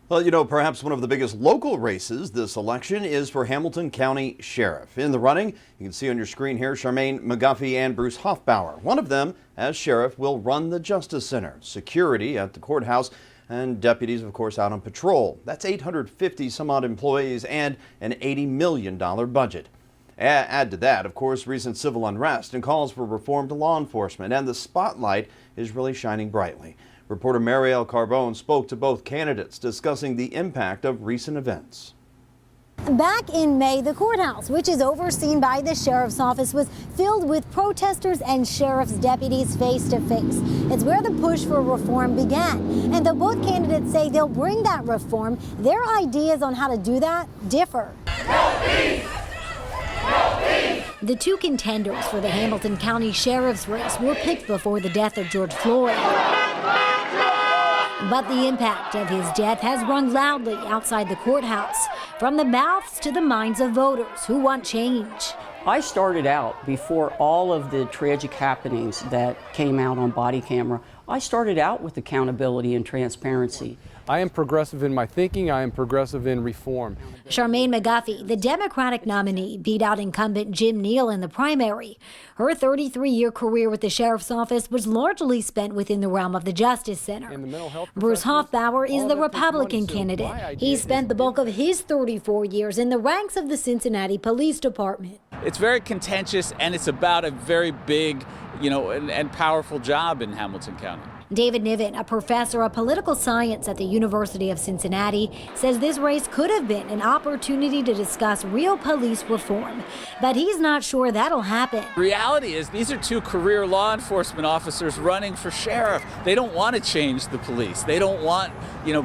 Well, you know, perhaps one of the biggest local races this election is for Hamilton County Sheriff. In the running, you can see on your screen here Charmaine McGuffey and Bruce Hoffbauer. One of them, as sheriff, will run the Justice Center, security at the courthouse, and deputies, of course, out on patrol. That's 850 some odd employees and an $80 million budget. Add to that, of course, recent civil unrest and calls for reform to law enforcement, and the spotlight is really shining brightly. Reporter Marielle Carbone spoke to both candidates discussing the impact of recent events. Back in May, the courthouse, which is overseen by the sheriff's office, was filled with protesters and sheriff's deputies face to face. It's where the push for reform began. And though both candidates say they'll bring that reform, their ideas on how to do that differ. The two contenders for the Hamilton County Sheriff's race were picked before the death of George Floyd. But the impact of his death has rung loudly outside the courthouse, from the mouths to the minds of voters who want change. I started out, before all of the tragic happenings that came out on body camera, I started out with accountability and transparency. I am progressive in my thinking. I am progressive in reform. Charmaine McGuffey, the Democratic nominee, beat out incumbent Jim Neal in the primary. Her 33-year career with the sheriff's office was largely spent within the realm of the Justice Center. Bruce Hoffbauer is the Republican candidate. He spent the bulk of his 34 years in the ranks of the Cincinnati Police Department. It's very contentious, and it's about a very big, and powerful job in Hamilton County. David Niven, a professor of political science at the University of Cincinnati, says this race could have been an opportunity to discuss real police reform, but he's not sure that'll happen. The reality is these are two career law enforcement officers running for sheriff. They don't want to change the police. They don't want,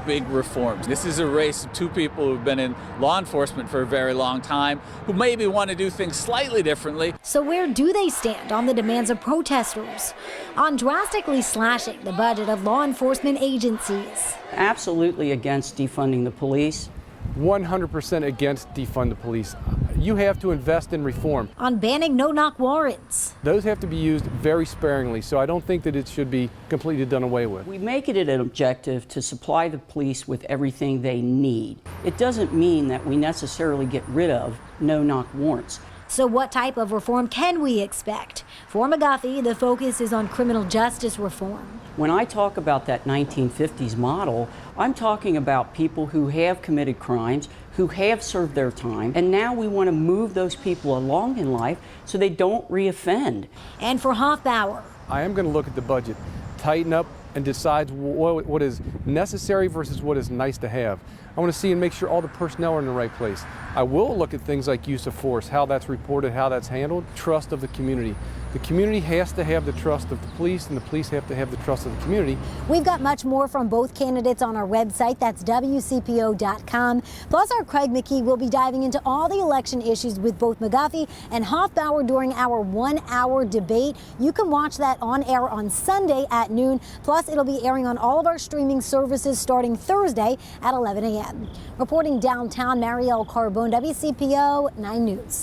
big reforms. This is a race of two people who've been in law enforcement for a very long time, who maybe want to do things slightly differently. So where do they stand on the demands of protesters? On drastically slashing the budget of law enforcement agencies? Absolutely against defunding the police. 100% against defund the police. You have to invest in reform. On banning no-knock warrants. Those have to be used very sparingly, so I don't think that it should be completely done away with. We make it an objective to supply the police with everything they need. It doesn't mean that we necessarily get rid of no-knock warrants. So what type of reform can we expect? For McGuffey, the focus is on criminal justice reform. When I talk about that 1950s model, I'm talking about people who have committed crimes, who have served their time, and now we want to move those people along in life so they don't reoffend. And for Hoffbauer, I am going to look at the budget, tighten up, and decide what is necessary versus what is nice to have. I want to see and make sure all the personnel are in the right place. I will look at things like use of force, how that's reported, how that's handled, trust of the community. The community has to have the trust of the police, and the police have to have the trust of the community. We've got much more from both candidates on our website. That's WCPO.com. Plus, our Craig McKee will be diving into all the election issues with both McGuffey and Hoffbauer during our 1-hour debate. You can watch that on air on Sunday at noon. Plus, it'll be airing on all of our streaming services starting Thursday at 11 a.m. Reporting downtown, Marielle Carbone, WCPO 9 News.